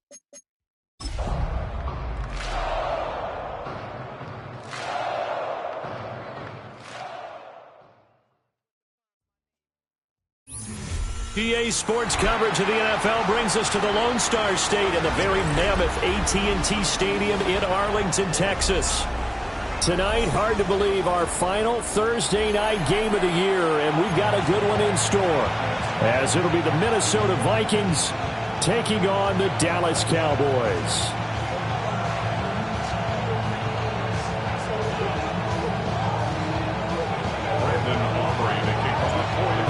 PA Sports coverage of the NFL brings us to the Lone Star State in the very mammoth AT&T Stadium in Arlington, Texas. Tonight, hard to believe, our final Thursday night game of the year, and we've got a good one in store, as it'll be the Minnesota Vikings taking on the Dallas Cowboys.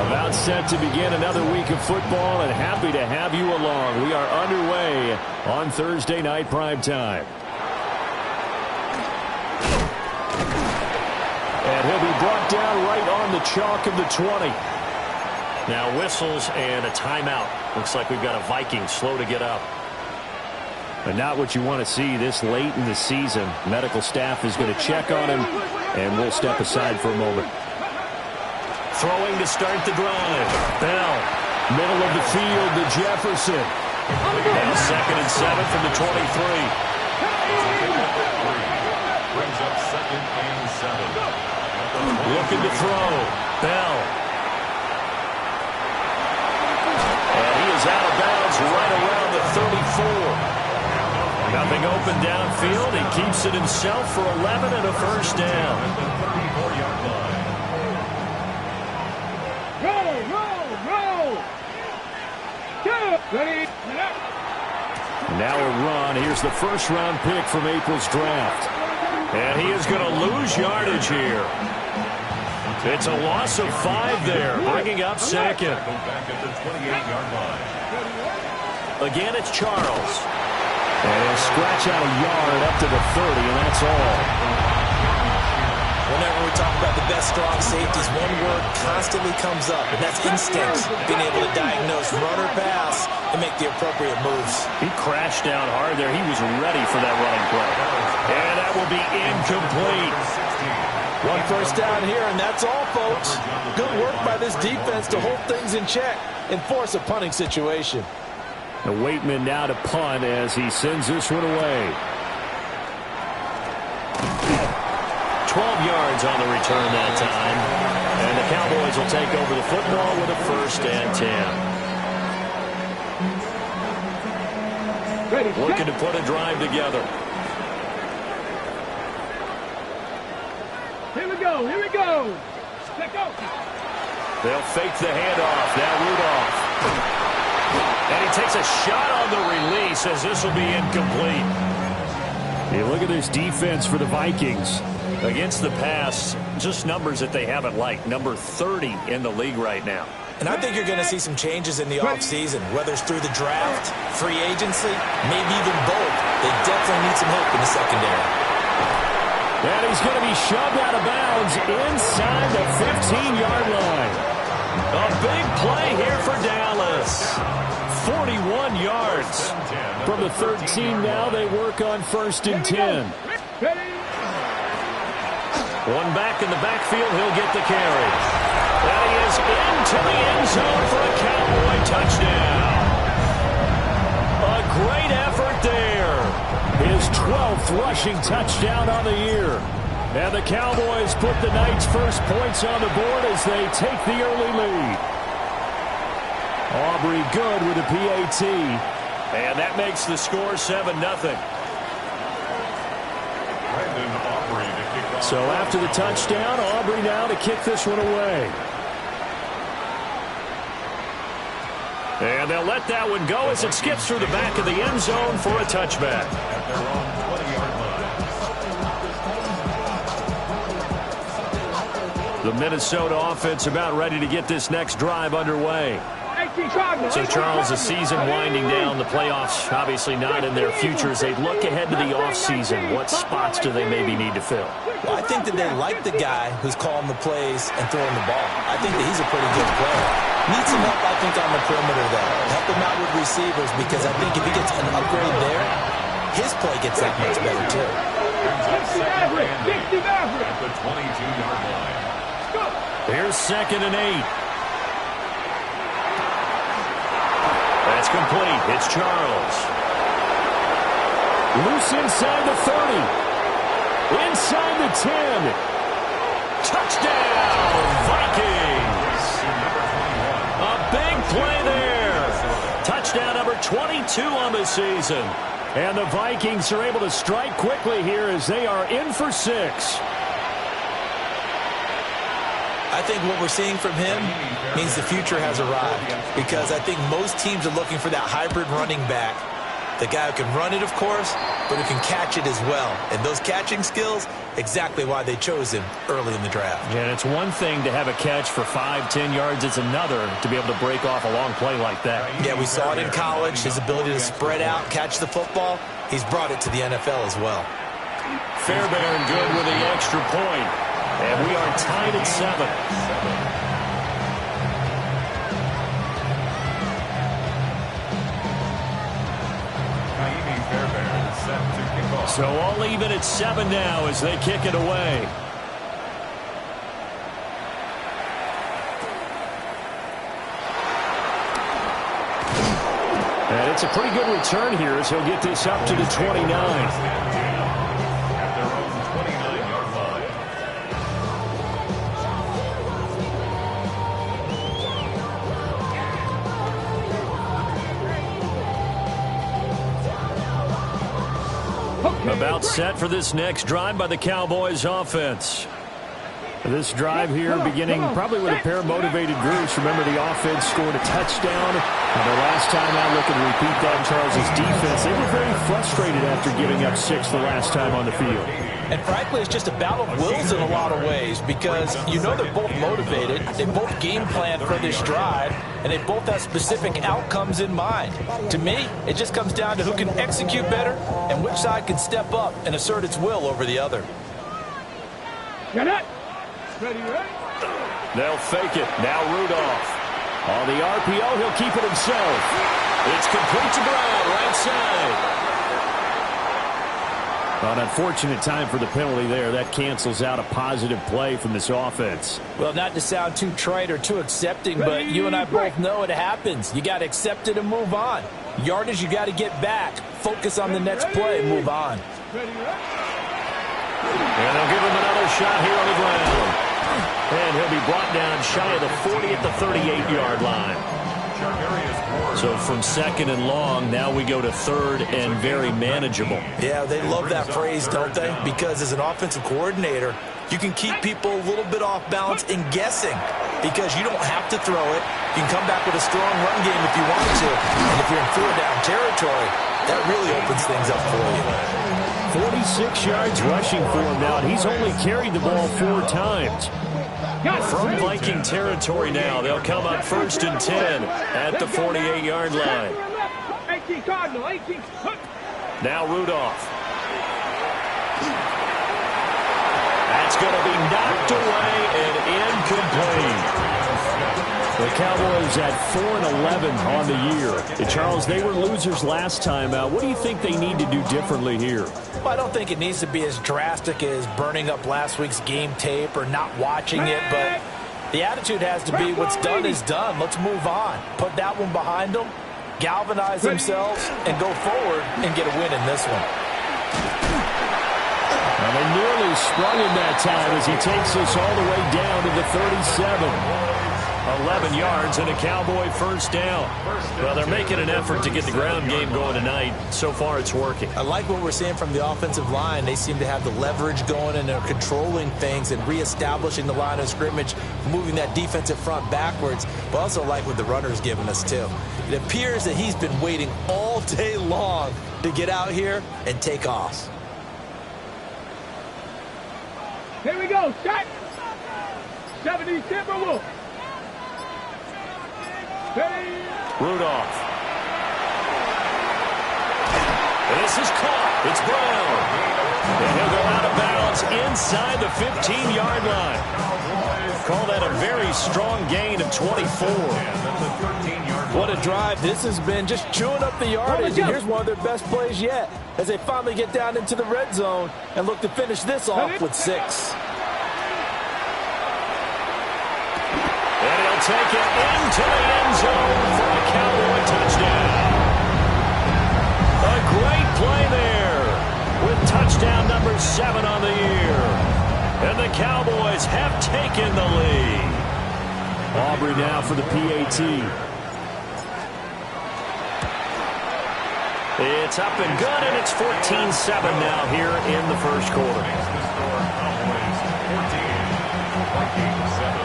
About set to begin another week of football, and happy to have you along. We are underway on Thursday night primetime. And he'll be brought down right on the chalk of the 20. Now whistles and a timeout. Looks like we've got a Viking slow to get up. But not what you want to see this late in the season. Medical staff is going to check on him, and we'll step aside for a moment. Throwing to start the drive. Bell, middle of the field to Jefferson. Now 2nd and 7 from the 23. Brings up 2nd and 7. Looking to throw. Bell. And he is out of bounds right around the 34. Nothing open downfield. He keeps it himself for 11 and a first down. Now a run. Here's the first-round pick from April's draft. And he is going to lose yardage here. It's a loss of 5 there, bringing up 2nd. Again, it's Charles. And he'll scratch out a yard up to the 30, and that's all. Whenever we talk about the best strong safeties, one word constantly comes up, and that's instinct. Being able to diagnose run or pass and make the appropriate moves. He crashed down hard there. He was ready for that running play. And that will be incomplete. One first down here, and that's all, folks. Good work by this defense to hold things in check and force a punting situation. The Waitman now to punt as he sends this one away. 12 yards on the return that time. And the Cowboys will take over the football with a 1st and 10. Looking to put a drive together. Here we go. Here we go. Let go. They'll fake the handoff. Now Rudolph. And he takes a shot on the release as this will be incomplete. Hey, look at this defense for the Vikings. Against the pass, just numbers that they haven't liked. Number 30 in the league right now. And I think you're going to see some changes in the offseason, whether it's through the draft, free agency, maybe even both. They definitely need some help in the secondary. And he's going to be shoved out of bounds inside the 15-yard line. A big play here for Dallas. 41 yards. From the 13 now, they work on 1st and 10. One back in the backfield, he'll get the carry. And he is into the end zone for a Cowboy touchdown. A great effort there. His 12th rushing touchdown on the year. And the Cowboys put the night's first points on the board as they take the early lead. Aubrey good with a PAT. And that makes the score 7-0. So after the touchdown, Aubrey now to kick this one away. And they'll let that one go as it skips through the back of the end zone for a touchback. The Minnesota offense about ready to get this next drive underway. So, Charles, the season winding down, the playoffs obviously not in their future. As they look ahead to the offseason, what spots do they maybe need to fill? Well, I think that they like the guy who's calling the plays and throwing the ball. I think that he's a pretty good player. Needs some help, I think, on the perimeter, though. Help him out with receivers, because I think if he gets an upgrade there, his play gets that much better, too. At the 22-yard line. Here's 2nd and 8. That's complete. It's Charles. Loose inside the 30. Inside the 10. Touchdown, Vikings. A big play there. Touchdown number 22 on the season. And the Vikings are able to strike quickly here as they are in for 6. I think what we're seeing from him means the future has arrived, because I think most teams are looking for that hybrid running back. The guy who can run it, of course, but who can catch it as well. And those catching skills, exactly why they chose him early in the draft. And it's one thing to have a catch for 5-10 yards. It's another to be able to break off a long play like that. Yeah, we saw it in college, his ability to spread out, catch the football. He's brought it to the NFL as well. Fairbairn good with the extra point. And we are tied at 7. So all even at 7 now as they kick it away. And it's a pretty good return here as he'll get this up to the 29. At their own 29-yard line. About set for this next drive by the Cowboys offense. This drive here beginning probably with a pair of motivated groups. Remember, the offense scored a touchdown. And the last time out, looking to repeat that, Charles' defense, they were very frustrated after giving up 6 the last time on the field. And frankly, it's just a battle of wills in a lot of ways, because you know they're both motivated, they both game plan for this drive, and they both have specific outcomes in mind. To me, it just comes down to who can execute better and which side can step up and assert its will over the other. Get it. Ready, ready. They'll fake it. Now Rudolph. On the RPO, he'll keep it himself. It's complete to Brown, right side. An unfortunate time for the penalty there. That cancels out a positive play from this offense. Well, not to sound too trite or too accepting, but you and I both know it happens. You got to accept it and move on. Yardage, you got to get back. Focus on the next play and move on. And they'll give him another shot here on the ground. And he'll be brought down shy of the 40 at the 38-yard line. So from 2nd and long, now we go to 3rd and very manageable. Yeah, they love that phrase, don't they? Because as an offensive coordinator, you can keep people a little bit off balance and guessing, because you don't have to throw it. You can come back with a strong run game if you want to. And if you're in 4-down territory, that really opens things up for you. 46 yards rushing for him now, and he's only carried the ball 4 times. From Viking territory now, they'll come up 1st and 10 at the 48-yard line. 18 Cardinal, 18. Now Rudolph. That's going to be knocked away and incomplete. The Cowboys at 4-11 on the year. And Charles, they were losers last time out. What do you think they need to do differently here? Well, I don't think it needs to be as drastic as burning up last week's game tape or not watching it, but the attitude has to be what's done is done. Let's move on. Put that one behind them, galvanize themselves, and go forward and get a win in this one. And they nearly sprung him that time as he takes us all the way down to the 37. 11 yards and a Cowboy 1st down. Well, they're making an effort to get the ground game going tonight. So far, it's working. I like what we're seeing from the offensive line. They seem to have the leverage going, and they're controlling things and reestablishing the line of scrimmage, moving that defensive front backwards, but also like what the runner's giving us, too. It appears that he's been waiting all day long to get out here and take off. Here we go, shot. 70 Timberwolves. Rudolph. This is caught. It's Brown. And he'll go out of bounds inside the 15-yard line. Call that a very strong gain of 24. What a drive this has been, just chewing up the yardage. And here's one of their best plays yet as they finally get down into the red zone and look to finish this off with 6. And he'll take it into the end zone for a Cowboy touchdown. A great play there. 7 on the year. And the Cowboys have taken the lead. Aubrey now for the PAT. It's up and good, and it's 14-7 now here in the first quarter. Cowboys 14, Vikings 7.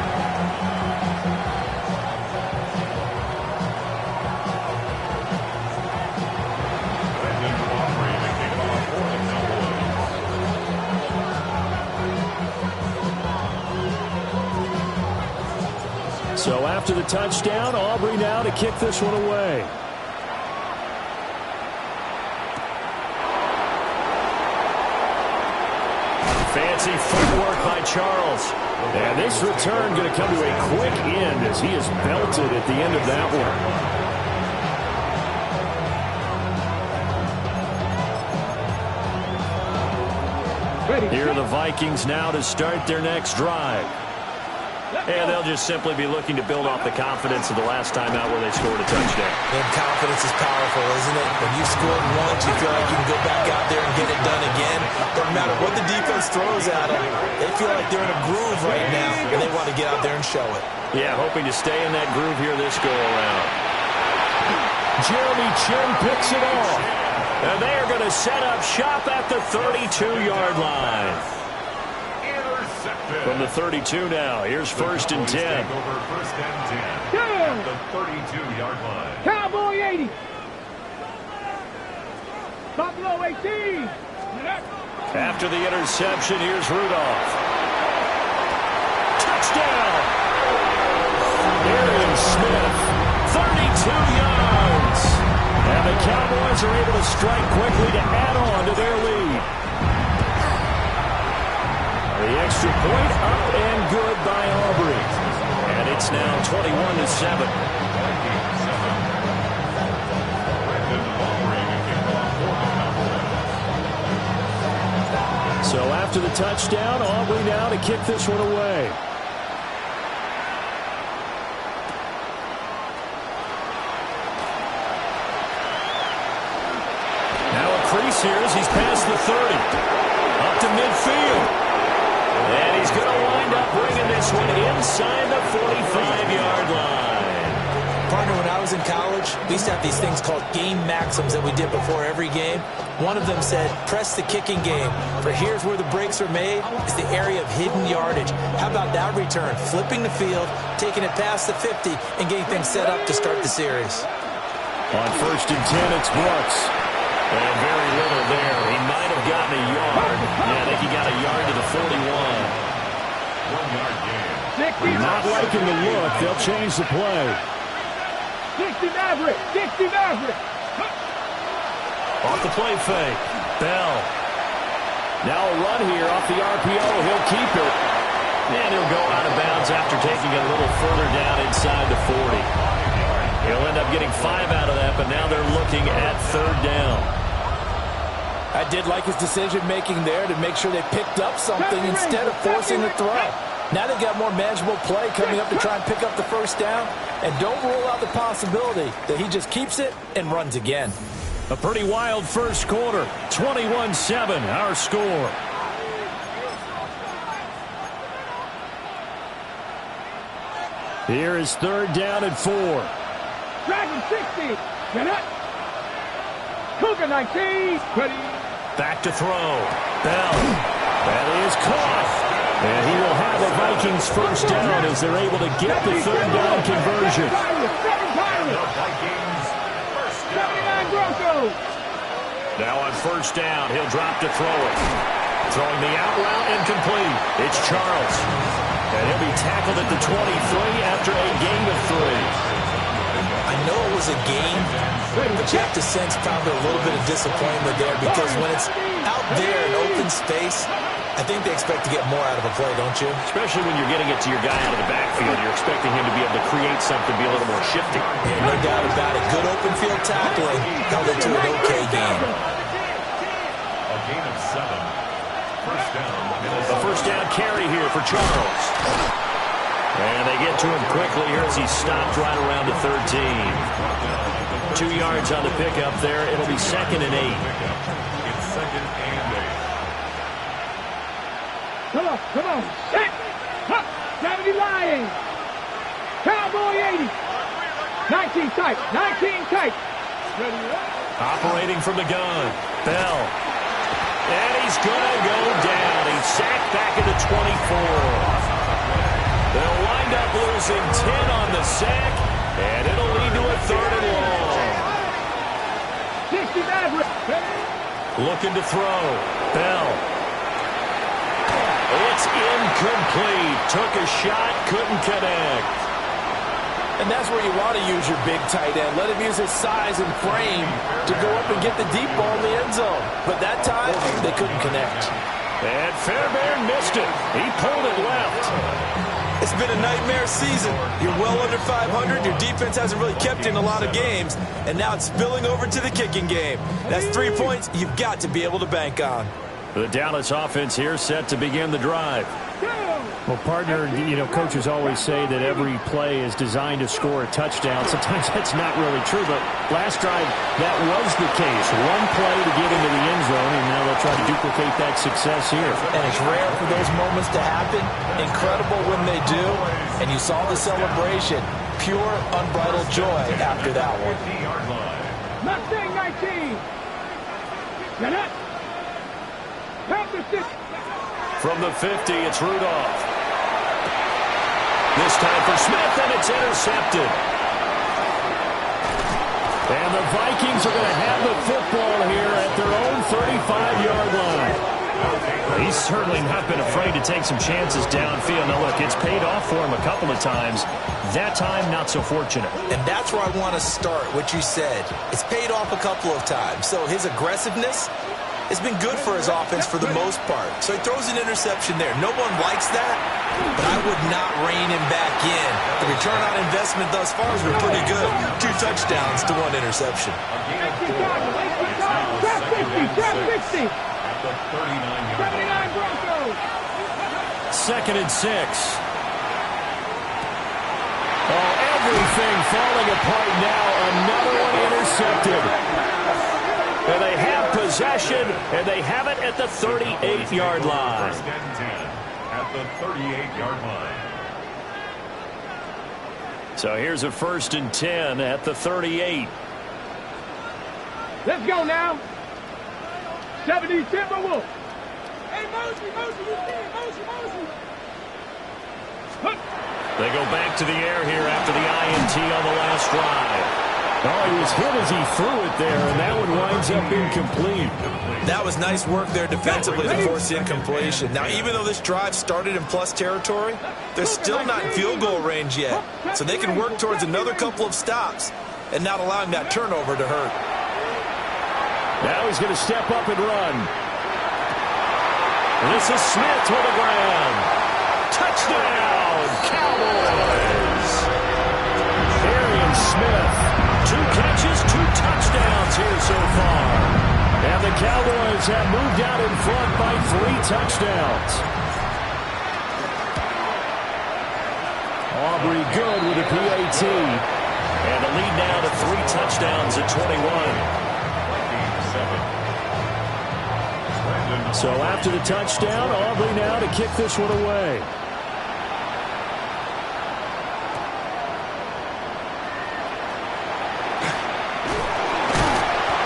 So after the touchdown, Aubrey now to kick this one away. Fancy footwork by Charles. And this return going to come to a quick end as he is belted at the end of that one. Here are the Vikings now to start their next drive. And they'll just simply be looking to build off the confidence of the last time out where they scored a touchdown. And confidence is powerful, isn't it? When you scored once, you feel like you can go back out there and get it done again. Doesn't matter what the defense throws at them. They feel like they're in a groove right now, and they want to get out there and show it. Yeah, hoping to stay in that groove here this go-around. Jeremy Chin picks it off. And they are going to set up shop at the 32-yard line. From the 32 now, here's 1st and 10. Over 1st and 10 at the 32-yard line. Cowboy 80. Buffalo 18. After the interception, here's Rudolph. Touchdown! Arian Smith, 32 yards. And the Cowboys are able to strike quickly to add on to their lead. The extra point up and good by Aubrey. And it's now 21-7. So after the touchdown, Aubrey now to kick this one away. Now a crease here as he's past the 30. Up to midfield. And he's going to wind up bringing this one inside the 45-yard line. Partner, when I was in college, we used to have these things called game maxims that we did before every game. One of them said, press the kicking game. For here's where the breaks are made, is the area of hidden yardage. How about that return? Flipping the field, taking it past the 50, and getting things set up to start the series. On 1st and 10, it's Brooks. And very little there. He might have gotten a yard. Yeah, I think he got a yard to the 41. 1-yard gain. Not liking the look. They'll change the play. 60 Maverick. 60 Maverick. Off the play fake. Bell. Now a run here off the RPO. He'll keep it. And he'll go out of bounds after taking it a little further down inside the 40. He'll end up getting 5 out of that, but now they're looking at 3rd down. I did like his decision-making there to make sure they picked up something instead of forcing the throw. Now they've got more manageable play coming up to try and pick up the 1st down. And don't rule out the possibility that he just keeps it and runs again. A pretty wild first quarter. 21-7, our score. Here is 3rd down and 4. Dragon 60. Get up. Cougar 19. Ready. Back to throw. Bell. That is caught. And he will have a Vikings 1st down as they're able to get the 3rd down conversion. Now on 1st down, he'll drop to throw it. Throwing the out route incomplete. It's Charles. And he'll be tackled at the 23 after a gain of 3. I know it was a game, but you have to sense probably a little bit of disappointment there because when it's out there in open space, I think they expect to get more out of a play, don't you? Especially when you're getting it to your guy out of the backfield. You're expecting him to be able to create something, be a little more shifty. Yeah, no doubt about it. Good open field tackling held it to an okay game. A gain of 7. 1st down. A 1st down carry here for Charles. And they get to him quickly here as he stopped right around the 13. 2 yards on the pickup there. It'll be 2nd and 8. It's 2nd and 8. Come on. Set. Up. 70 Lions. Cowboy 80. 19 tight. 19 tight. Ready up. Operating from the gun. Bell. And he's going to go down. He's sacked back at the 24. They'll wind up losing 10 on the sack, and it'll lead to a 3rd and long. 60 Maverick. Looking to throw. Bell. It's incomplete. Took a shot, couldn't connect. And that's where you want to use your big tight end. Let him use his size and frame to go up and get the deep ball in the end zone. But that time, they couldn't connect. And Fairbairn missed it. He pulled it left. It's been a nightmare season. You're well under 500. Your defense hasn't really kept you in a lot of games. And now it's spilling over to the kicking game. That's 3 points you've got to be able to bank on. The Dallas offense here set to begin the drive. Well, partner, you know, coaches always say that every play is designed to score a touchdown. Sometimes that's not really true, but last drive, that was the case. One play to get into the end zone, and now they'll try to duplicate that success here. And it's rare for those moments to happen. Incredible when they do. And you saw the celebration. Pure, unbridled joy after that one. Mustang 19. Get up. Help the 6. From the 50, it's Rudolph. This time for Smith, and it's intercepted. And the Vikings are going to have the football here at their own 35-yard line. He's certainly not been afraid to take some chances downfield. Now, look, it's paid off for him a couple of times. That time, not so fortunate. And that's where I want to start, what you said. It's paid off a couple of times. So his aggressiveness has been good for his offense for the most part. So he throws an interception there. No one likes that, but I would not rein him back in. The return on investment thus far has been pretty good. 2 touchdowns to 1 interception. Trap 60. At the 39-yard line. 79 Broncos. 2nd and 6. Oh, everything falling apart now. Another one intercepted. And they have possession, and they have it at the 38-yard line. 1st and 10 at the 38-yard line. So here's a 1st and 10 at the 38. Let's go now. 70 Timberwolves. Hey, Mosey, you see it, Mosey. They go back to the air here after the INT on the last drive. Oh, he was hit as he threw it there, and that one winds up incomplete. That was nice work there defensively to force the incompletion. Now, even though this drive started in plus territory, they're still not in field goal range yet. So they can work towards another couple of stops and not allowing that turnover to hurt. Now he's going to step up and run. This is Smith with the ground. Touchdown, Cowboys. Arian Smith, 2 catches, 2 touchdowns here so far. And the Cowboys have moved out in front by 3 touchdowns. Aubrey good with a PAT. And the lead now to 3 touchdowns at 21. So after the touchdown, Aubrey now to kick this one away.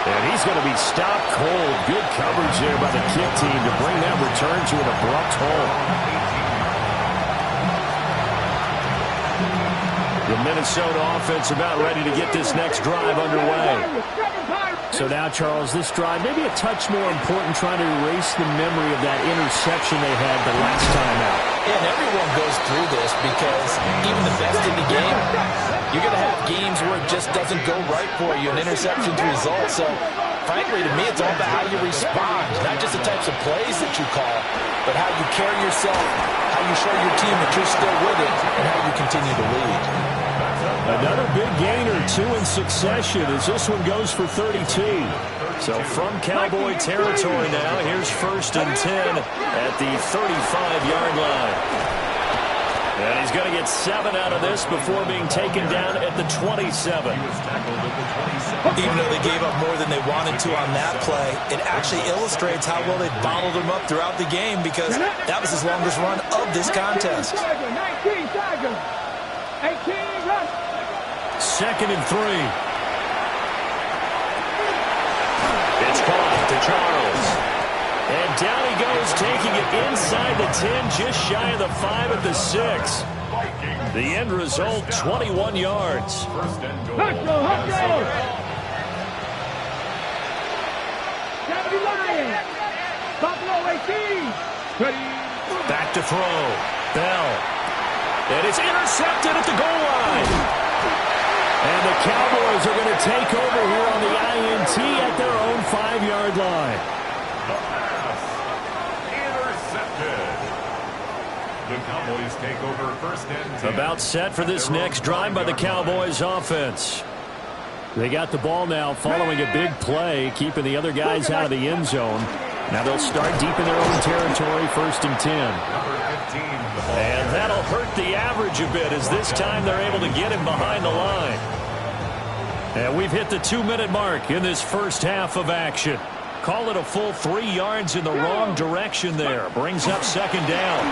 And he's going to be stopped cold. Good coverage there by the kick team to bring that return to an abrupt halt. The Minnesota offense about ready to get this next drive underway. So now, Charles, this drive maybe a touch more important, trying to erase the memory of that interception they had the last time out. And everyone goes through this because even the best in the game, you're going to have games where it just doesn't go right for you, and interceptions result. So, frankly, to me, it's all about how you respond, not just the types of plays that you call, but how you carry yourself, how you show your team that you're still with it, and how you continue to lead. Another big gainer, 2 in succession as this one goes for 32. So from Cowboy territory now, here's 1st and 10 at the 35-yard line. And he's going to get 7 out of this before being taken down at the 27. Even though they gave up more than they wanted to on that play, it actually illustrates how well they bottled him up throughout the game because that was his longest run of this contest. 19 Tigers. 18 run. 2nd and 3. It's caught to Charles. And down he goes, taking it inside the 10, just shy of the 5 at the 6. The end result, 21 yards. Hustle. 70 Lions. Buffalo 18. Back to throw. Bell. And it's intercepted at the goal line. And the Cowboys are going to take over here on the INT at their own 5-yard line. The Cowboys take over 1st and 10. About set for this next drive by the Cowboys offense. They got the ball now following a big play, keeping the other guys out of the end zone. Now they'll start deep in their own territory, 1st and 10. And that'll hurt the average a bit as this time they're able to get him behind the line. And we've hit the 2-minute mark in this first half of action. Call it a full 3 yards in the wrong direction there. Brings up 2nd down.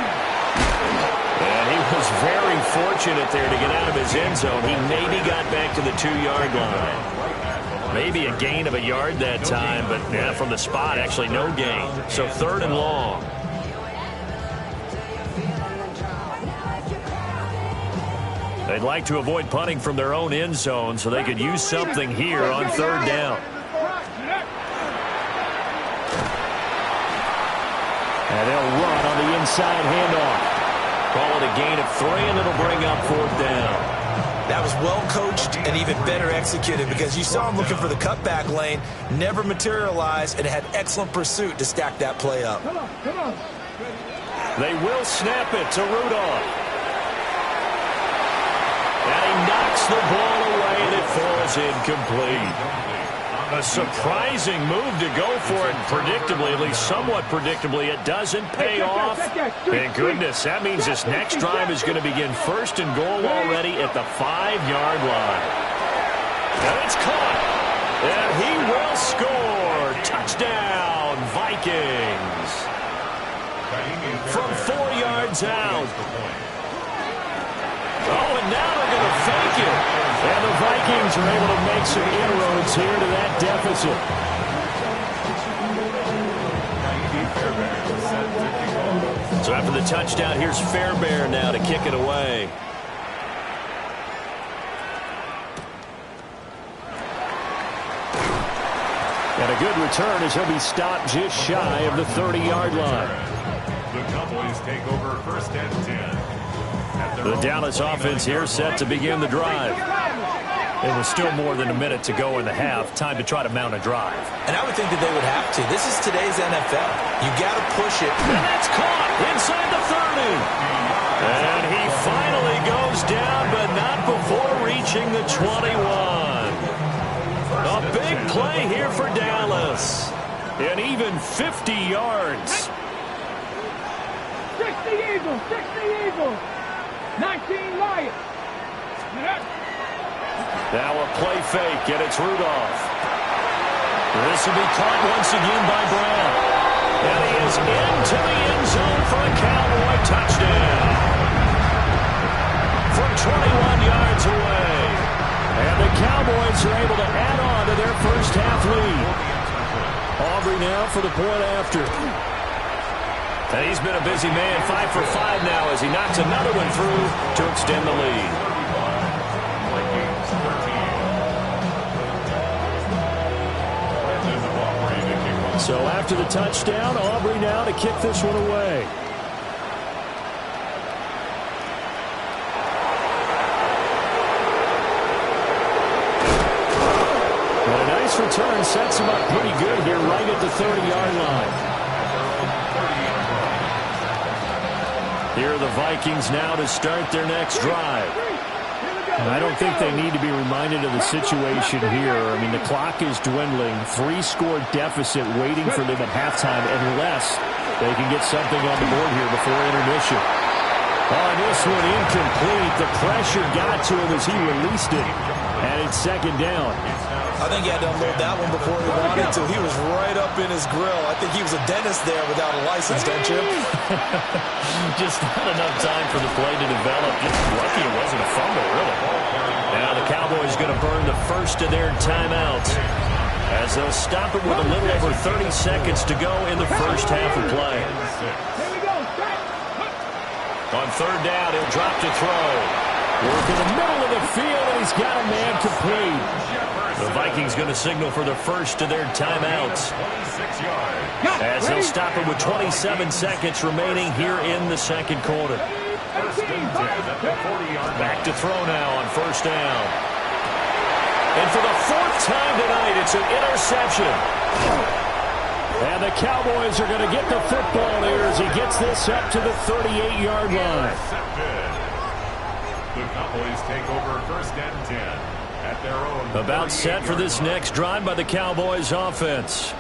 And he was very fortunate there to get out of his end zone. He maybe got back to the 2-yard line. Maybe a gain of a yard that time, but yeah, from the spot, actually no gain. So 3rd and long. They'd like to avoid punting from their own end zone so they could use something here on 3rd down. And they'll run on the inside handoff. Call it a gain of 3, and it'll bring up 4th down. That was well coached and even better executed because you saw him looking for the cutback lane, never materialized, and had excellent pursuit to stack that play up. Come on. They will snap it to Rudolph. And he knocks the ball away, and it falls incomplete. A surprising move to go for it predictably, at least somewhat predictably. It doesn't pay off. Thank goodness. That means this next drive is going to begin 1st and goal already at the 5-yard line. And it's caught. And he will score. Touchdown, Vikings. From 4 yards out. Oh, and now they're going to fake it. And the Vikings are able to make some inroads here to that deficit. So after the touchdown, here's Fairbairn now to kick it away. And a good return as he'll be stopped just shy of the 30-yard line. The Cowboys take over 1st and 10. The Dallas offense here set to begin the drive. It was still more than a minute to go in the half. Time to try to mount a drive. And I would think that they would have to. This is today's NFL. You got to push it. And that's caught inside the 30. And he finally goes down, but not before reaching the 21. A big play here for Dallas. And even 50 yards. 60 Eagles. 19 Lions. Now a play fake, and it's Rudolph. This will be caught once again by Brown. And he is into the end zone for a Cowboy touchdown. From 21 yards away. And the Cowboys are able to add on to their first half lead. Aubrey now for the point after. And he's been a busy man, 5 for 5 now as he knocks another one through to extend the lead. So after the touchdown, Aubrey now to kick this one away. And a nice return sets him up pretty good here right at the 30-yard line. Here are the Vikings now to start their next drive. I don't think they need to be reminded of the situation here. I mean, the clock is dwindling. 3-score deficit waiting for them at halftime unless they can get something on the board here before intermission. Oh, this one incomplete. The pressure got to him as he released it. And it's second down. I think he had to unload that one before he wanted to. He was right up in his grill. I think he was a dentist there without a license, don't you? Just not enough time for the play to develop. Just lucky it wasn't a fumble, really. Now the Cowboys going to burn the first of their timeouts as they'll stop it with a little over 30 seconds to go in the first half of play. On third down, he'll drop to throw. Work in the middle of the field, and he's got a man complete. The Vikings going to signal for the first of their timeouts as they'll stop it with 27 seconds remaining here in the second quarter. Back to throw now on first down. And for the fourth time tonight, it's an interception. And the Cowboys are going to get the football here as he gets this up to the 38-yard line. The Cowboys take over first and 10 at their own. About set for this next drive by the Cowboys offense.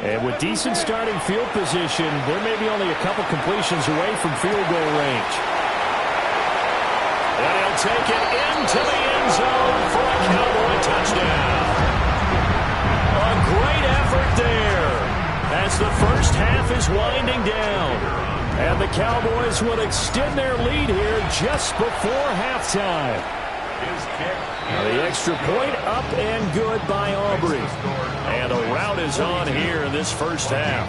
And with decent starting field position, there may be only a couple completions away from field goal range. And he'll take it into the end zone for a Cowboy touchdown. A great effort there as the first half is winding down. And the Cowboys will extend their lead here just before halftime. The extra point up and good by Aubrey. And a rout is on here in this first half.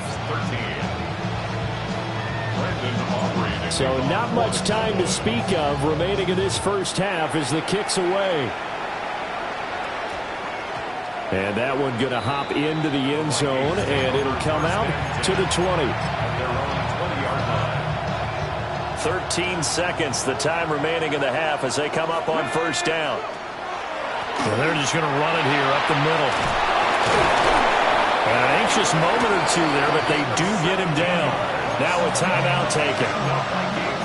So not much time to speak of remaining in this first half as the kick's away. And that one going to hop into the end zone, and it'll come out to the 20. 13 seconds, the time remaining in the half as they come up on first down. Well, they're just going to run it here up the middle. An anxious moment or two there, but they do get him down. Now a timeout taken.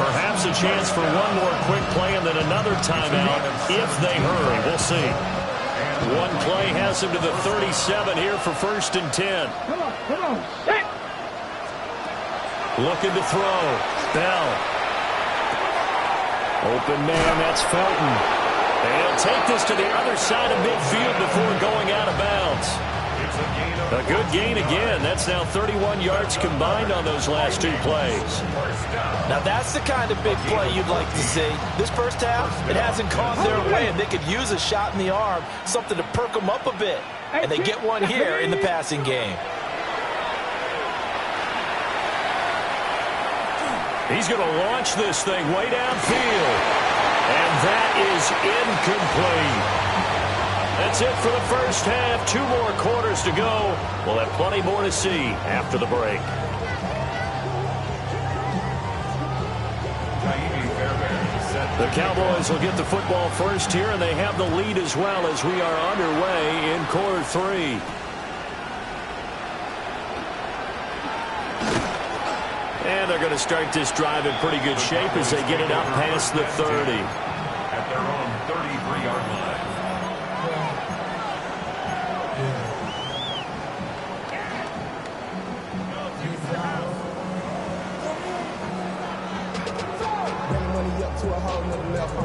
Perhaps a chance for one more quick play and then another timeout if they hurry. We'll see. One play has him to the 37 here for first and 10. Come on. Looking to throw. Bell. Open man, that's Felton. And he'll take this to the other side of midfield before going out of bounds. A good gain again. That's now 31 yards combined on those last two plays. Now that's the kind of big play you'd like to see. This first half, it hasn't gone their way, and they could use a shot in the arm, something to perk them up a bit. And they get one here in the passing game. He's going to launch this thing way downfield. And that is incomplete. That's it for the first half. 2 more quarters to go. We'll have plenty more to see after the break. The Cowboys will get the football first here, and they have the lead as well as we are underway in quarter 3. And they're going to start this drive in pretty good shape as they get it up past the 30. At their own 33-yard line. To a whole nother level.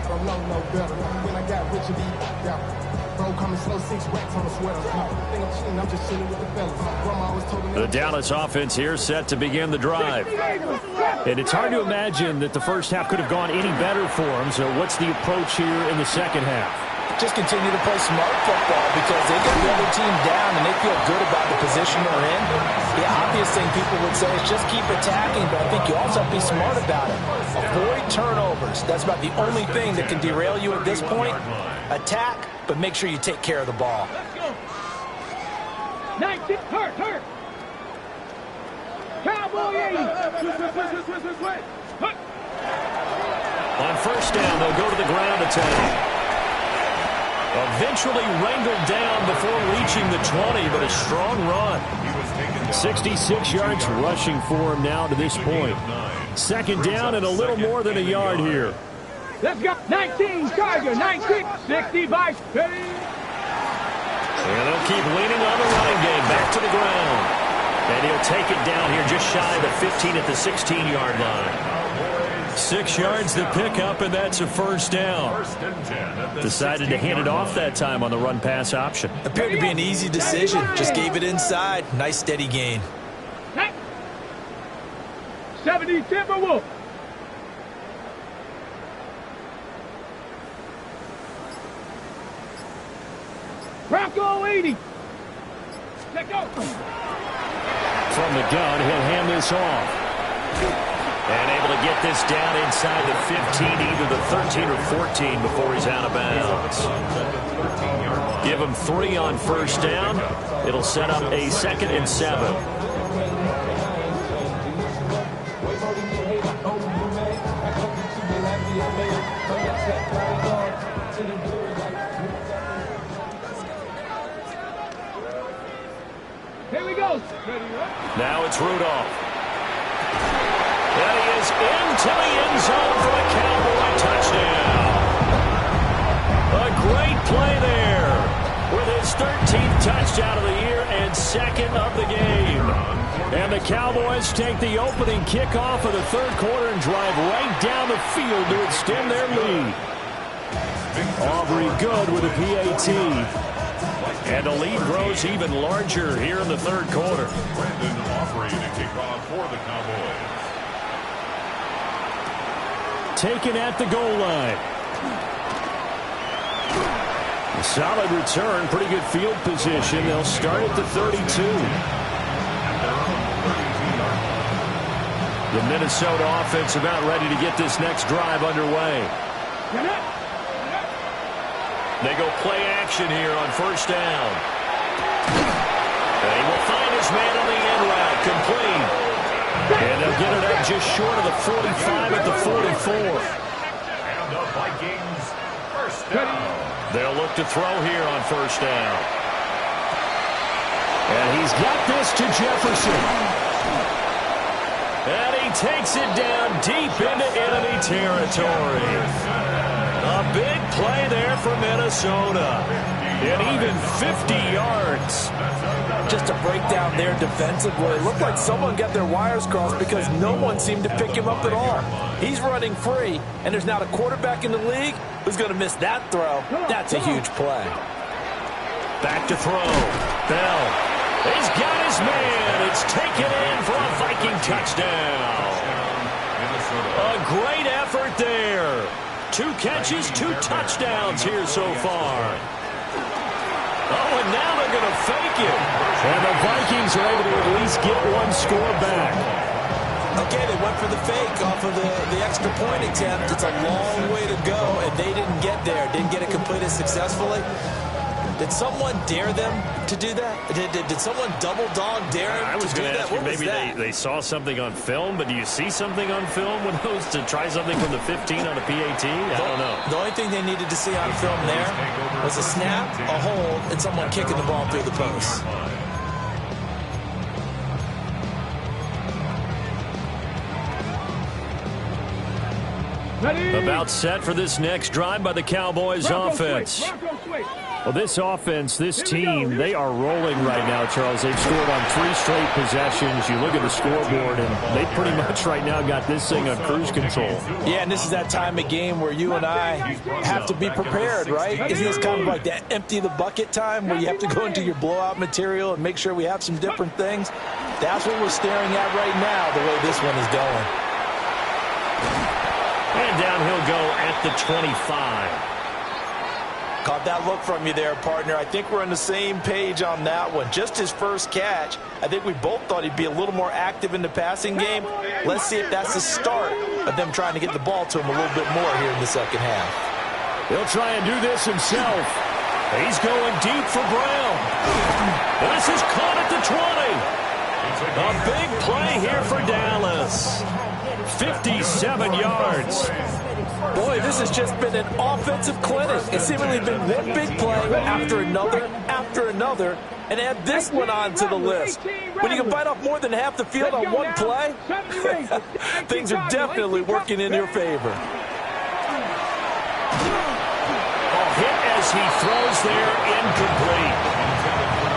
Don't know no better. When I got rich and be down. Bro, coming slow, 6 racks on the sweater. Think I'm cheating, I'm just chilling with the fellas. Grandma always told me. The Dallas offense here set to begin the drive. And it's hard to imagine that the first half could have gone any better for them. So what's the approach here in the second half? Just continue to play smart football because they get the other team down and they feel good about the position they're in. The obvious thing people would say is just keep attacking, but I think you also have to be smart about it. Avoid turnovers. That's about the only thing that can derail you at this point. Attack, but make sure you take care of the ball. 19, hurt. Cowboy 80. On first down, they'll go to the ground attack. Eventually wrangled down before reaching the 20, but a strong run. 66 yards rushing for him now to this point. Second down and a little more than a yard here. Let's go. 19, Charger. 19, 60 by 30. And they'll keep leaning on the running game. Back to the ground. And he'll take it down here just shy of the 15 at the 16-yard line. 6 yards to pick up, and that's a first down. First and 10 at the Decided to hand it off that time on the run-pass option. Appeared to be an easy decision. Just gave it inside. Nice steady gain. 70 Timberwolves. Bronco 80. Let go. From the gun, he'll hand this off. And able to get this down inside the 15, either the 13 or 14 before he's out of bounds. Give him 3 on first down. It'll set up a 2nd and 7. Here we go. Now it's Rudolph. And he is into the end zone for a Cowboy touchdown. A great play there with his 13th touchdown of the year and 2nd of the game. And the Cowboys take the opening kickoff of the 3rd quarter and drive right down the field to extend their lead. Aubrey good with a PAT. And the lead grows even larger here in the 3rd quarter. Brandon Aubrey to kick off for the Cowboys. Taken at the goal line. A solid return, pretty good field position. They'll start at the 32. The Minnesota offense about ready to get this next drive underway. They go play action here on first down. And he will find his man on the end route, complete. And they'll get it up just short of the 45 at the 44. And the Vikings first down. They'll look to throw here on first down. And he's got this to Jefferson. And he takes it down deep into enemy territory. A big play there for Minnesota. And even 50 yards. Just a breakdown there defensively. It looked like someone got their wires crossed because no one seemed to pick him up at all. He's running free, and there's not a quarterback in the league who's going to miss that throw. That's a huge play. Back to throw. Bell. He's got his man. It's taken in for a Viking touchdown. A great effort there. 2 catches, 2 touchdowns here so far. Oh, and now they're going to fake it. And the Vikings are able to at least get 1 score back. Okay, they went for the fake off of the extra point attempt. It's a long way to go, and they didn't get there. Didn't get it completed successfully. Did someone dare them to do that? Did someone double dog dare them to do that? I was going to ask you, maybe they saw something on film, but do you see something on film with those to try something from the 15 on a PAT? I don't know. The only thing they needed to see on film there was a snap, a hold, and someone kicking the ball through the post. About set for this next drive by the Cowboys offense. Well, this offense, this team, they are rolling right now, Charles. They've scored on 3 straight possessions. You look at the scoreboard, and they pretty much right now got this thing on cruise control. Yeah, and this is that time of game where you and I have to be prepared, right? Isn't this kind of like that empty the bucket time where you have to go into your blowout material and make sure we have some different things? That's what we're staring at right now, the way this one is going. And down he'll go at the 25. Caught that look from you there, partner. I think we're on the same page on that one. Just his first catch. I think we both thought he'd be a little more active in the passing game. Let's see if that's the start of them trying to get the ball to him a little bit more here in the second half. He'll try and do this himself. He's going deep for Brown. This is caught at the 20. A big play here for Dallas. 57 yards. Boy, this has just been an offensive clinic. It's seemingly been one big play after another, and add this one on to the list. When you can bite off more than half the field on one play, things are definitely working in your favor. A hit as he throws there, incomplete.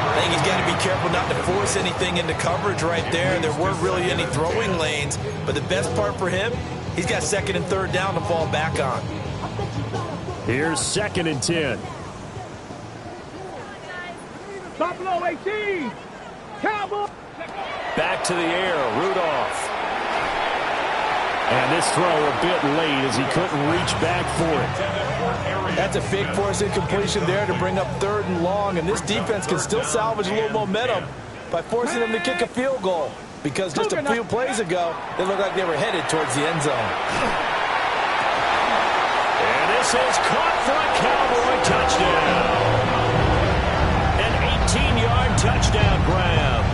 I think he's got to be careful not to force anything into coverage right there. There weren't really any throwing lanes, but the best part for him, He's got 2nd and 3rd down to fall back on. Here's 2nd and 10. Buffalo 18. Cowboys. Back to the air, Rudolph. And this throw a bit late as he couldn't reach back for it. That's a fake force incompletion there to bring up 3rd and long, and this defense can still salvage a little momentum by forcing them to kick a field goal, because just a few plays ago, they looked like they were headed towards the end zone. And this is caught for a Cowboy touchdown. An 18-yard touchdown grab.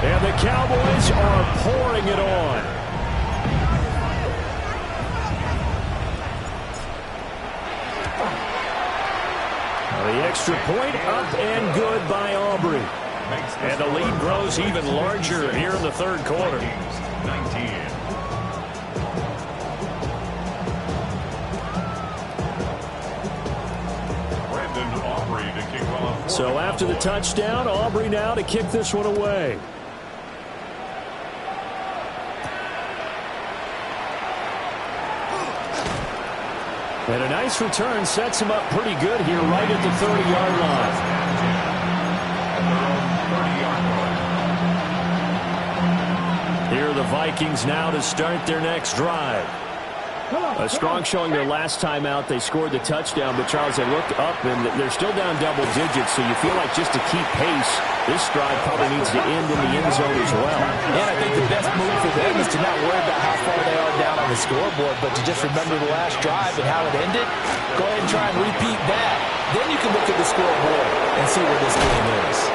And the Cowboys are pouring it on. The extra point up and good by Aubrey. And the lead grows even larger here in the 3rd quarter. 19. To kick off. So after the touchdown, Aubrey now to kick this one away. And a nice return sets him up pretty good here right at the 30-yard line. Here are the Vikings now to start their next drive. A strong showing their last time out. They scored the touchdown, but Charles, they looked up, and they're still down double digits, so you feel like just to keep pace, this drive probably needs to end in the end zone as well. And I think the best move for them is to not worry about how far they are down on the scoreboard, but to just remember the last drive and how it ended. Go ahead and try and repeat that. Then you can look at the scoreboard and see where this game is.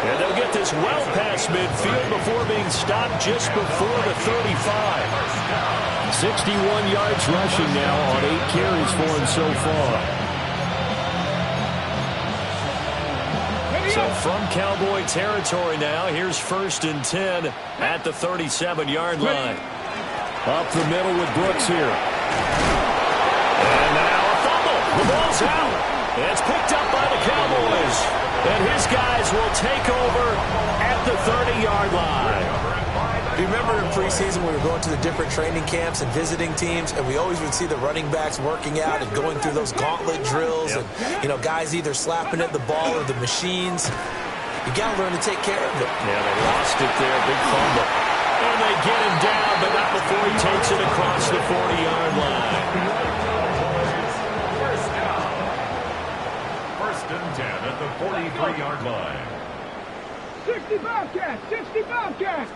And they'll get this well past midfield before being stopped just before the 35. 61 yards rushing now on 8 carries for him so far. So from Cowboy territory now, here's 1st and 10 at the 37-yard line. Up the middle with Brooks here. And now a fumble. The ball's out. It's picked up by the Cowboys. And his guys will take over at the 30-yard line. Do you remember in preseason we were going to the different training camps and visiting teams, and we always would see the running backs working out and going through those gauntlet drills, and, you know, guys either slapping at the ball or the machines. You got to learn to take care of it. Yeah, they lost it there. Big fumble. And they get him down, but not before he takes it across the 40-yard line. First and 10 at the 43-yard line. 60 Bobcats, 60 Bobcats.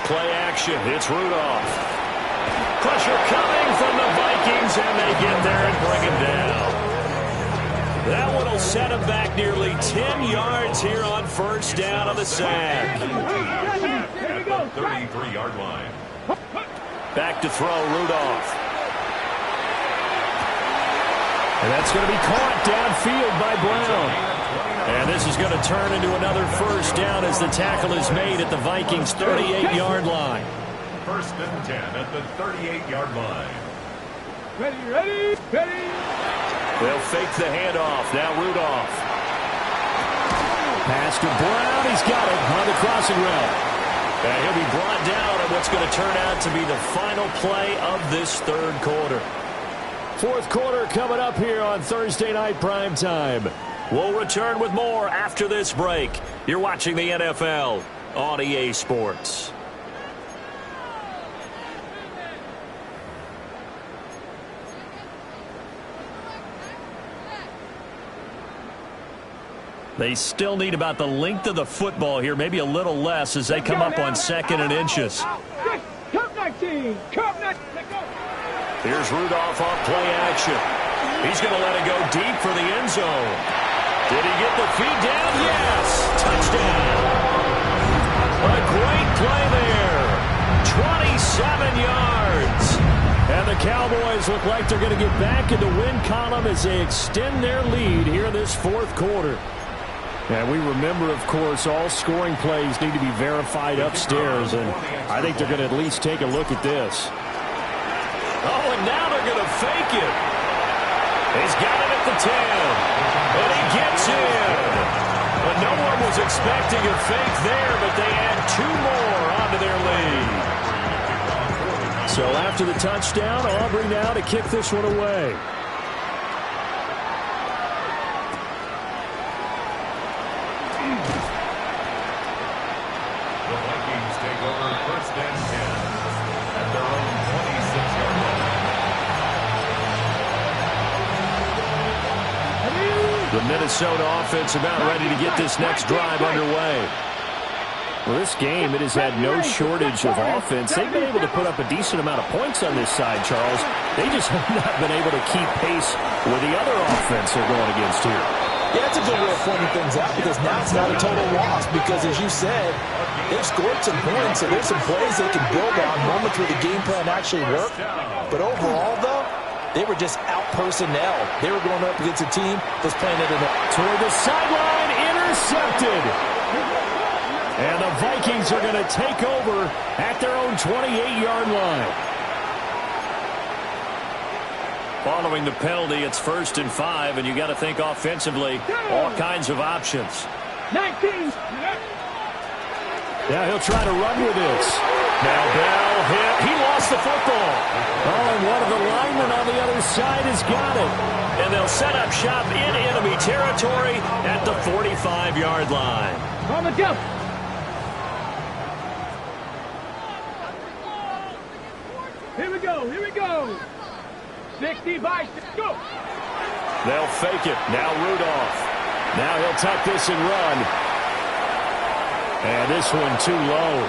Play action. It's Rudolph. Pressure coming from the Vikings, and they get there and bring him down. That one will set him back nearly 10 yards here on 1st down on the sack. 33-yard line. Back to throw, Rudolph. And that's going to be caught downfield by Brown. And this is going to turn into another 1st down as the tackle is made at the Vikings' 38-yard line. 1st and 10 at the 38-yard line. Ready. They'll fake the handoff. Now Rudolph. Pass to Brown. He's got it on the crossing route. And he'll be brought down at what's going to turn out to be the final play of this 3rd quarter. 4th quarter coming up here on Thursday Night Primetime. We'll return with more after this break. You're watching the NFL on EA Sports. They still need about the length of the football here, maybe a little less as they come up on 2nd and inches. Cup 19. Cup 19. Here's Rudolph off play action. He's going to let it go deep for the end zone. Did he get the feet down? Yes! Touchdown! A great play there. 27 yards. And the Cowboys look like they're going to get back in the win column as they extend their lead here in this 4th quarter. And we remember, of course, all scoring plays need to be verified upstairs, and I think they're going to at least take a look at this. Oh, and now they're going to fake it. He's got it at the 10. And he gets in. But no one was expecting a fake there, but they add 2 more onto their lead. So after the touchdown, Aubrey now to kick this one away. The Vikings take over first and 10 at their own 26-yard line. The Minnesota offense about ready to get this next drive underway. Well, this game, it has had no shortage of offense. They've been able to put up a decent amount of points on this side, Charles. They just have not been able to keep pace with the other offense they're going against here. Yeah, it's a good way of pointing things out because now it's not a total loss because, as you said, they've scored some points, so there's some plays they can build on, moments where the game plan actually worked. But overall, though, they were just out-personnel. They were going up against a team that's playing at toward the sideline, intercepted. And the Vikings are going to take over at their own 28-yard line. Following the penalty, it's 1st and 5, and you got to think offensively, all kinds of options. 19. Yeah, he'll try to run with this. Now Bell hit. He lost the football. Oh, and one of the linemen on the other side has got it. And they'll set up shop in enemy territory at the 45-yard line. On the jump. Here we go. Here we go. 60 by 6. Go. They'll fake it. Now Rudolph. Now he'll tuck this and run. And this one too low.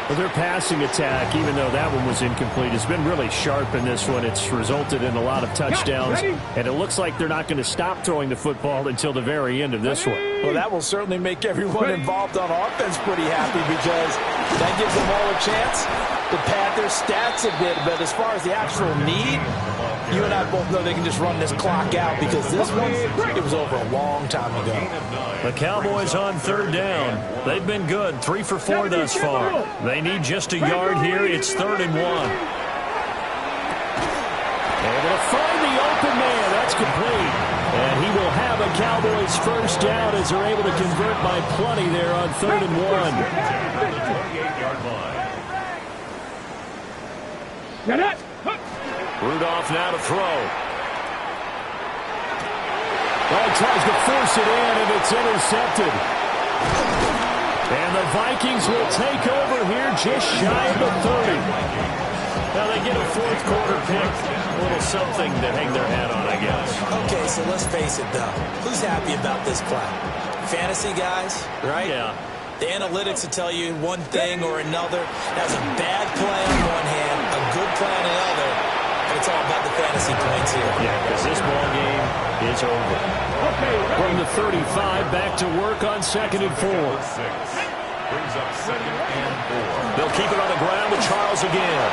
Well, their passing attack, even though that one was incomplete, has been really sharp in this one. It's resulted in a lot of touchdowns. And it looks like they're not going to stop throwing the football until the very end of this one. Well, that will certainly make everyone involved on offense pretty happy because that gives them all a chance to pad their stats a bit. But as far as the actual need, you and I both know they can just run this clock out because this one, it was over a long time ago. The Cowboys on 3rd down. They've been good, 3 for 4 thus far. They need just a yard here. It's 3rd and 1. Able to find the open man. That's complete. And he will have a Cowboys first down as they're able to convert by plenty there on 3rd and 1. 28-yard line. Get it. Rudolph now to throw. Well, he tries to force it in, and it's intercepted. And the Vikings will take over here just shy of the 30. Now they get a 4th quarter pick. A little something to hang their hat on, I guess. Okay, so let's face it, though. Who's happy about this play? Fantasy guys, right? Yeah. The analytics will tell you one thing or another. That's a bad play on one hand, a good play on the other. And it's all about the fantasy points here. Yeah, because this ball game is over. From the 35, back to work on 2nd and 4. Brings up 2nd and 4. They'll keep it on the ground with Charles again.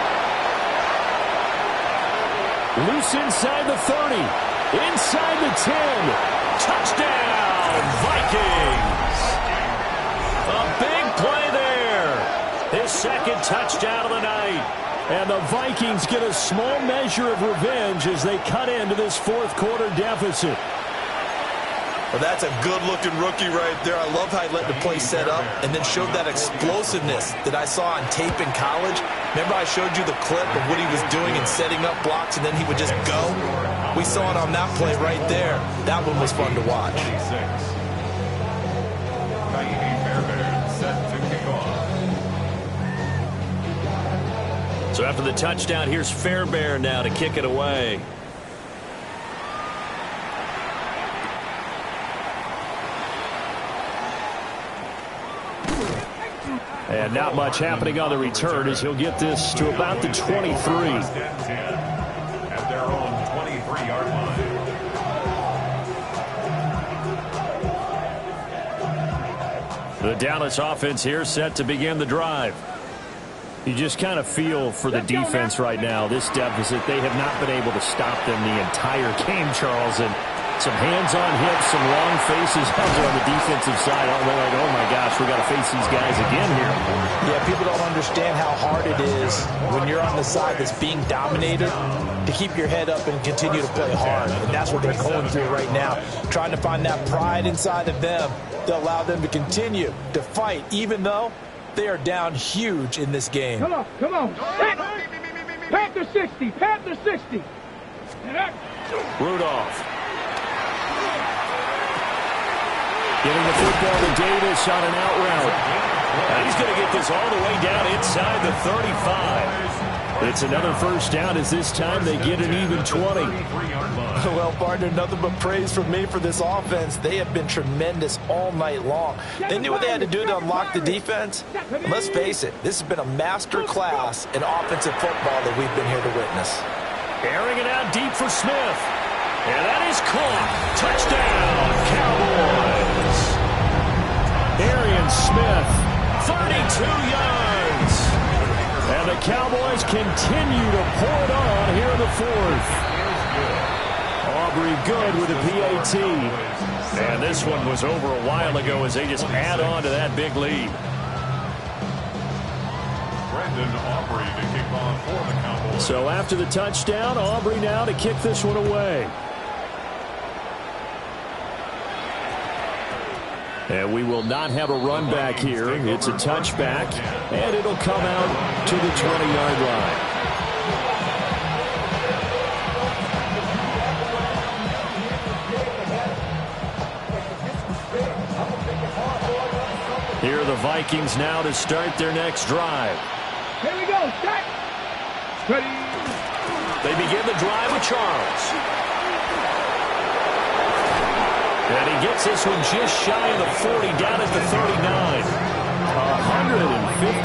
Loose inside the 30. Inside the 10. Touchdown, Vikings! A big play there. His 2nd touchdown of the night. And the Vikings get a small measure of revenge as they cut into this 4th quarter deficit. Well, that's a good-looking rookie right there. I love how he let the play set up and then showed that explosiveness that I saw on tape in college. Remember I showed you the clip of what he was doing and setting up blocks, and then he would just go? We saw it on that play right there. That one was fun to watch. 26. Set to kick off. So after the touchdown, here's Fairbairn now to kick it away. And not much happening on the return as he'll get this to about the 23. At their own 23-yard line. The Dallas offense here set to begin the drive. You just kind of feel for the defense right now, this deficit. They have not been able to stop them the entire game, Charles. And some hands on hips, some long faces out there on the defensive side. They're like, oh, my gosh, we got to face these guys again here. Yeah, people don't understand how hard it is when you're on the side that's being dominated to keep your head up and continue to play hard. And that's what they're going through right now, trying to find that pride inside of them to allow them to continue to fight, even though they are down huge in this game. Come on, come on. Panther 60. Panther 60. Rudolph. Giving the football to Davis on an out route. And he's going to get this all the way down inside the 35. It's another first down as this time they get an even 20. Well, partner, nothing but praise from me for this offense. They have been tremendous all night long. They knew what they had to do to unlock the defense. And let's face it, this has been a master class in offensive football that we've been here to witness. Airing it out deep for Smith. And that is caught. Touchdown, Cowboys. Arian Smith, 32 yards. And the Cowboys continue to pour it on here in the fourth. Aubrey good with a PAT. And this one was over a while ago as they just add on to that big lead. Aubrey to kick off for the Cowboys. So after the touchdown, Aubrey now to kick this one away. And we will not have a run back here. It's a touchback, and it'll come out to the 20-yard line. Here are the Vikings now to start their next drive. Here we go. Start. Ready. They begin the drive with Charles. And he gets this one just shy of the 40, down at the 39.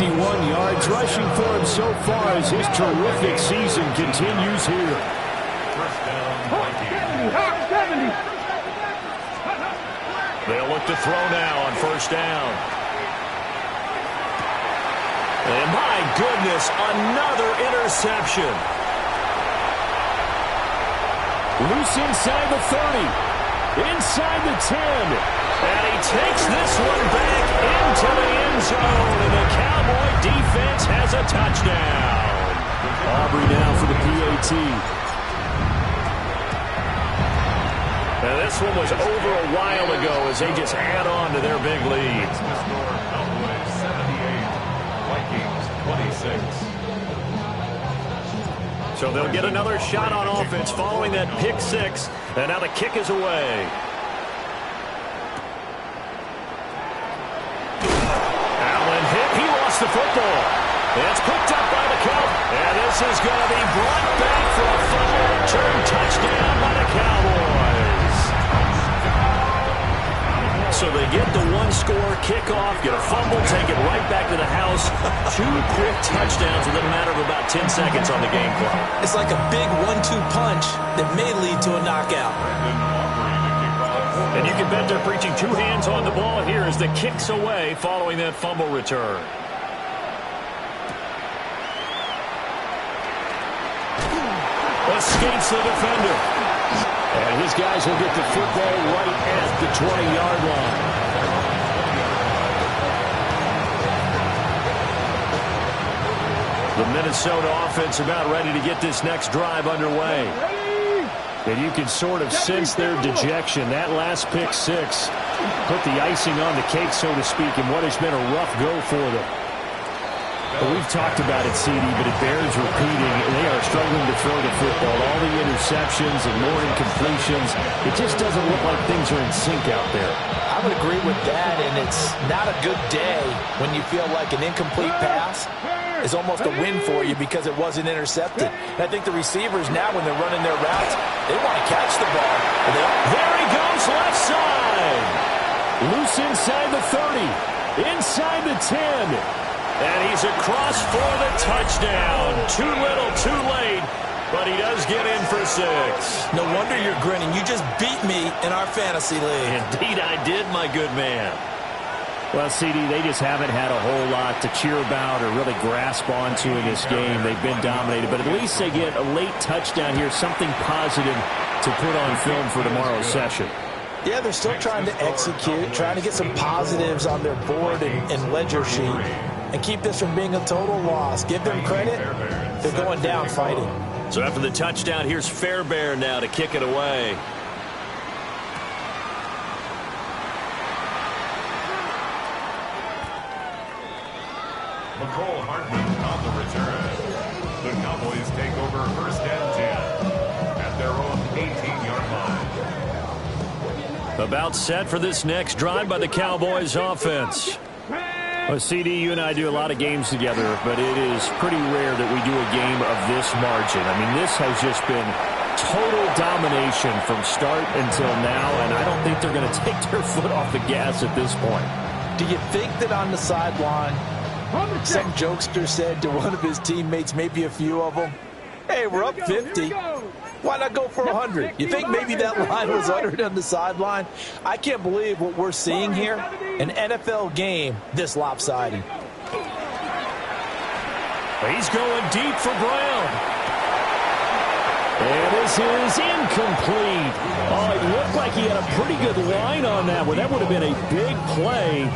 151 yards rushing for him so far as his terrific season continues here. First down, Vikings. 70. They'll look to throw now on first down. And my goodness, another interception. Loose inside the 30. Inside the 10. And he takes this one back into the end zone. And the Cowboy defense has a touchdown. Aubrey now for the PAT. And this one was over a while ago as they just add on to their big lead. The score, Cowboys 78, Vikings 26. So they'll get another shot on offense following that pick six. And now the kick is away. Allen hit. He lost the football. It's picked up by the Cowboys. And this is going to be brought back for a fumble return touchdown by the Cowboys. So they get the one-score kickoff, get a fumble, take it right back to the house. 2 quick touchdowns within a matter of about 10 seconds on the game clock. It's like a big 1-2 punch that may lead to a knockout. And you can bet they're preaching 2 hands on the ball here as the kick's away following that fumble return. Escapes the defender. And his guys will get the football right at the 20-yard line. The Minnesota offense about ready to get this next drive underway. And you can sort of sense their dejection. That last pick six put the icing on the cake, so to speak, in what has been a rough go for them. But we've talked about it, CD, but it bears repeating. They are struggling to throw the football. All the interceptions and more incompletions. It just doesn't look like things are in sync out there. I would agree with that, and it's not a good day when you feel like an incomplete pass is almost a win for you because it wasn't intercepted. And I think the receivers now, when they're running their routes, they want to catch the ball. There he goes, left side. Loose inside the 30. Inside the 10. And he's across for the touchdown. Too little, too late. But he does get in for 6. No wonder you're grinning. You just beat me in our fantasy league. Indeed I did, my good man. Well, CD, they just haven't had a whole lot to cheer about or really grasp onto in this game. They've been dominated, but at least they get a late touchdown here, something positive to put on film for tomorrow's session. Yeah, they're still trying to execute, trying to get some positives on their board and ledger sheet and keep this from being a total loss. Give them credit. They're going down fighting. So after the touchdown, here's Fairbairn now to kick it away. McCole Hardman on the return. The Cowboys take over first and 10 at their own 18-yard line. About set for this next drive by the Cowboys offense. Well, CD, you and I do a lot of games together, but it is pretty rare that we do a game of this margin. I mean, this has just been total domination from start until now, and I don't think they're going to take their foot off the gas at this point. Do you think that on the sideline, some jokester said to one of his teammates, maybe a few of them, hey, we're up 50. Why not go for 100? You think maybe that line was uttered on the sideline? I can't believe what we're seeing here. An NFL game this lopsided. He's going deep for Brown. And this is incomplete. Oh, it looked like he had a pretty good line on that one. That would have been a big play,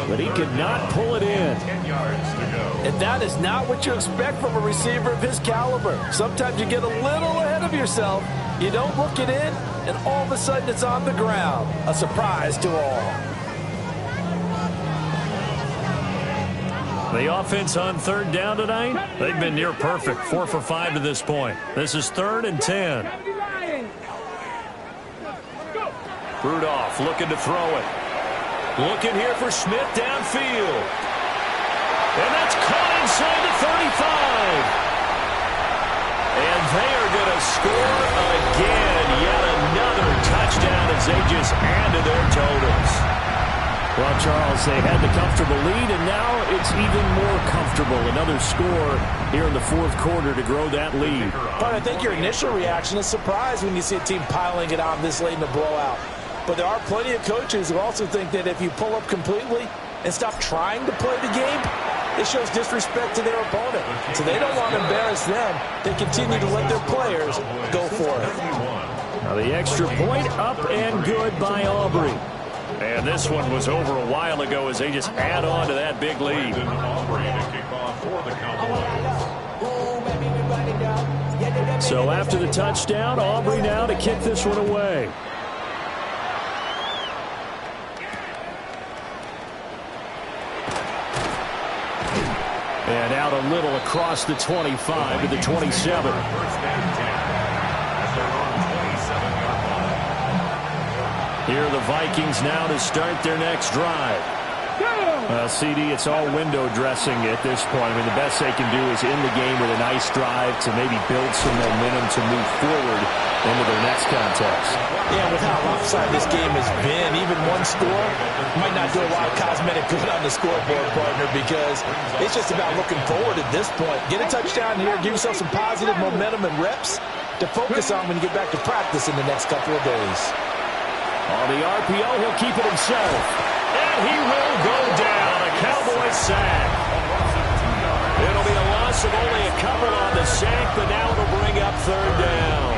but he could not pull it in. 10 yards to go. And that is not what you expect from a receiver of his caliber. Sometimes you get a little ahead of yourself. You don't look it in, and all of a sudden it's on the ground. A surprise to all. The offense on third down tonight, they've been near perfect. 4 for 5 to this point. This is 3rd and 10. Rudolph looking to throw it. Looking here for Smith downfield. And that's caught inside the 35. And they are going to score again. Yet another touchdown as they just add to their totals. Well, Charles, they had the comfortable lead, and now it's even more comfortable. Another score here in the fourth quarter to grow that lead. But I think your initial reaction is surprise when you see a team piling it on this late in the blowout. But there are plenty of coaches who also think that if you pull up completely and stop trying to play the game, it shows disrespect to their opponent. So they don't want to embarrass them. They continue to let their players go for it. Now the extra point up and good by Aubrey. And this one was over a while ago as they just add on to that big lead. So after the touchdown, Aubrey now to kick this one away. And out a little across the 25 to the 27. Here are the Vikings now to start their next drive. CD, it's all window dressing at this point. I mean, the best they can do is in the game with a nice drive to maybe build some momentum to move forward into their next contest. Yeah, with how lopsided this game has been, even one score might not do a lot of cosmetic good on the scoreboard, partner, because it's just about looking forward at this point. Get a touchdown here, give yourself some positive momentum and reps to focus on when you get back to practice in the next couple of days. On the RPO, he'll keep it himself. And he will go down. A Cowboy sack. It'll be a loss of only a couple on the sack, but now it'll bring up third down.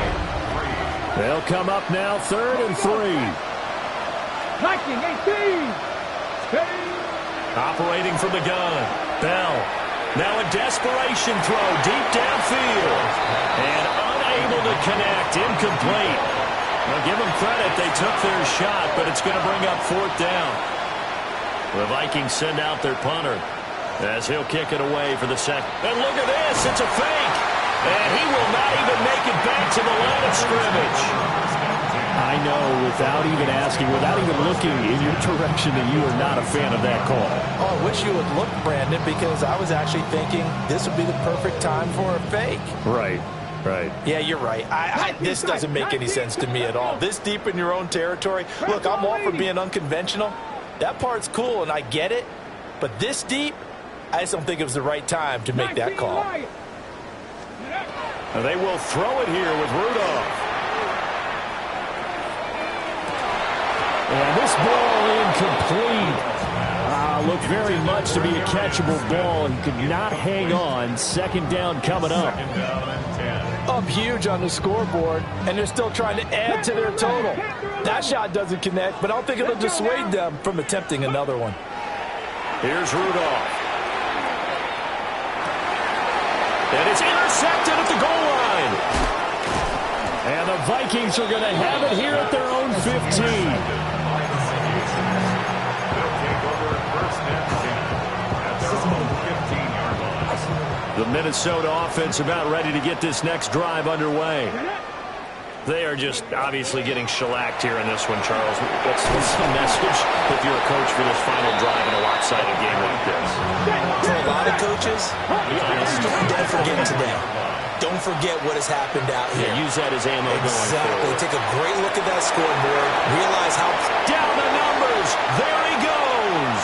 They'll come up now 3rd and 3. 19, 18. Operating from the gun. Bell. Now a desperation throw deep downfield. And unable to connect. Incomplete. Well, give them credit. They took their shot, but it's going to bring up 4th down. The Vikings send out their punter as he'll kick it away for the second. And look at this. It's a fake. And he will not even make it back to the line of scrimmage. I know, without even asking, without even looking in your direction, that you are not a fan of that call. Oh, I wish you would look, Brandon, because I was actually thinking this would be the perfect time for a fake. Right. Right. Yeah, you're right. This doesn't make any sense to me at all. This deep in your own territory. Look, I'm all for being unconventional. That part's cool, and I get it. But this deep, I just don't think it was the right time to make that call. They will throw it here with Rudolph. And this ball incomplete. Looked very much to be a catchable ball and could not hang on. 2nd down coming up. Up huge on the scoreboard, and they're still trying to add to their total. That shot doesn't connect, but I don't think it'll dissuade them from attempting another one. Here's Rudolph. And it's intercepted at the goal line. And the Vikings are going to have it here at their own 15. The Minnesota offense about ready to get this next drive underway. They are just obviously getting shellacked here in this one, Charles. What's the message if you're a coach for this final drive in a lopsided game like this? For a lot of coaches, don't forget today. Don't forget what has happened out here. Yeah, use that as ammo going forward. Take a great look at that scoreboard. Realize how... Down the numbers. There he goes.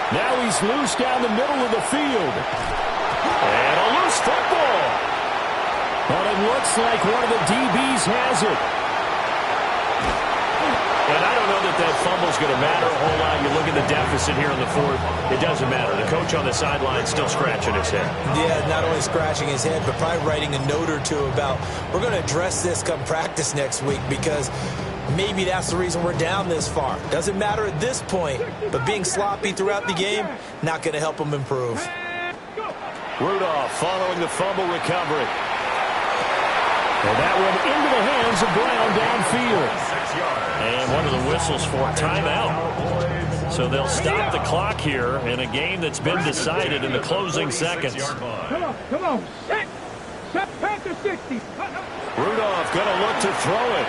Now he's loose down the middle of the field. And a loose football. But it looks like one of the DBs has it. And I don't know that fumble's going to matter a whole lot. You look at the deficit here in the fourth. It doesn't matter. The coach on the sideline still scratching his head. Yeah, not only scratching his head, but probably writing a note or two about, we're going to address this come practice next week, because maybe that's the reason we're down this far. Doesn't matter at this point, but being sloppy throughout the game, not going to help him improve. Rudolph following the fumble recovery. And that one into the hands of Brown downfield. And one of the whistles for timeout. So they'll stop the clock here in a game that's been decided in the closing seconds. Come on. Set Panther 60. Rudolph going to look to throw it.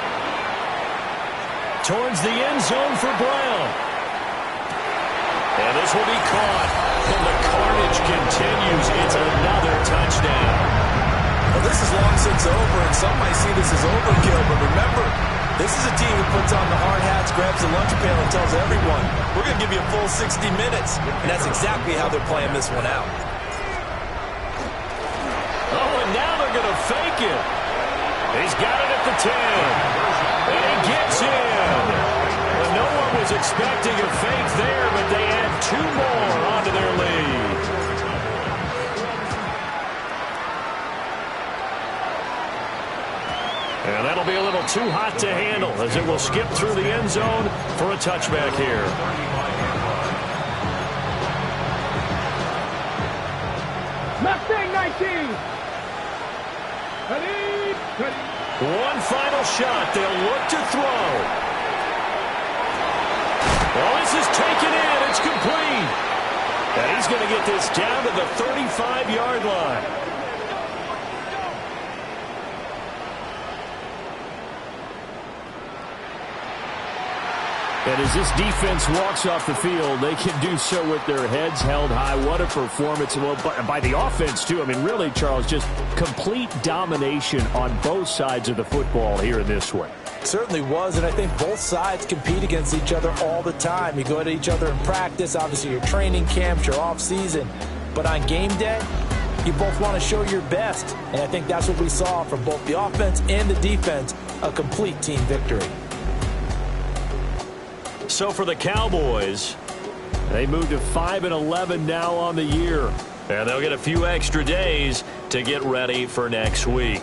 Towards the end zone for Brown. And this will be caught. And the carnage continues. It's another touchdown. Well, this is long since over, and some might see this as overkill, but remember, this is a team that puts on the hard hats, grabs the lunch pail, and tells everyone, we're going to give you a full 60 minutes. And that's exactly how they're playing this one out. Oh, and now they're going to fake it. He's got it at the 10. And he gets in. Well, no one was expecting a fake there, but they add 2 more onto their lead. And that'll be a little too hot to handle as it will skip through the end zone for a touchback here. Mustang 19. One final shot. They'll look to throw. Well, this is taken in. It's complete. And he's going to get this down to the 35-yard line. And as this defense walks off the field, they can do so with their heads held high. What a performance. Well, by the offense, too. I mean, really, Charles, just complete domination on both sides of the football here in this one. Certainly was, and I think both sides compete against each other all the time. You go at each other in practice, obviously your training camps, your off-season. But on game day, you both want to show your best. And I think that's what we saw from both the offense and the defense, a complete team victory. So for the Cowboys, they move to 5-11 now on the year. And they'll get a few extra days to get ready for next week.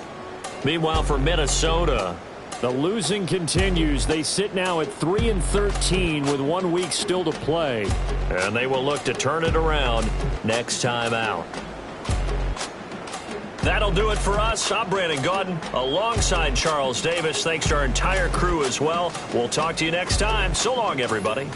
Meanwhile, for Minnesota, the losing continues. They sit now at 3-13 with 1 week still to play. And they will look to turn it around next time out. That'll do it for us. I'm Brandon Gaudin alongside Charles Davis. Thanks to our entire crew as well. We'll talk to you next time. So long, everybody.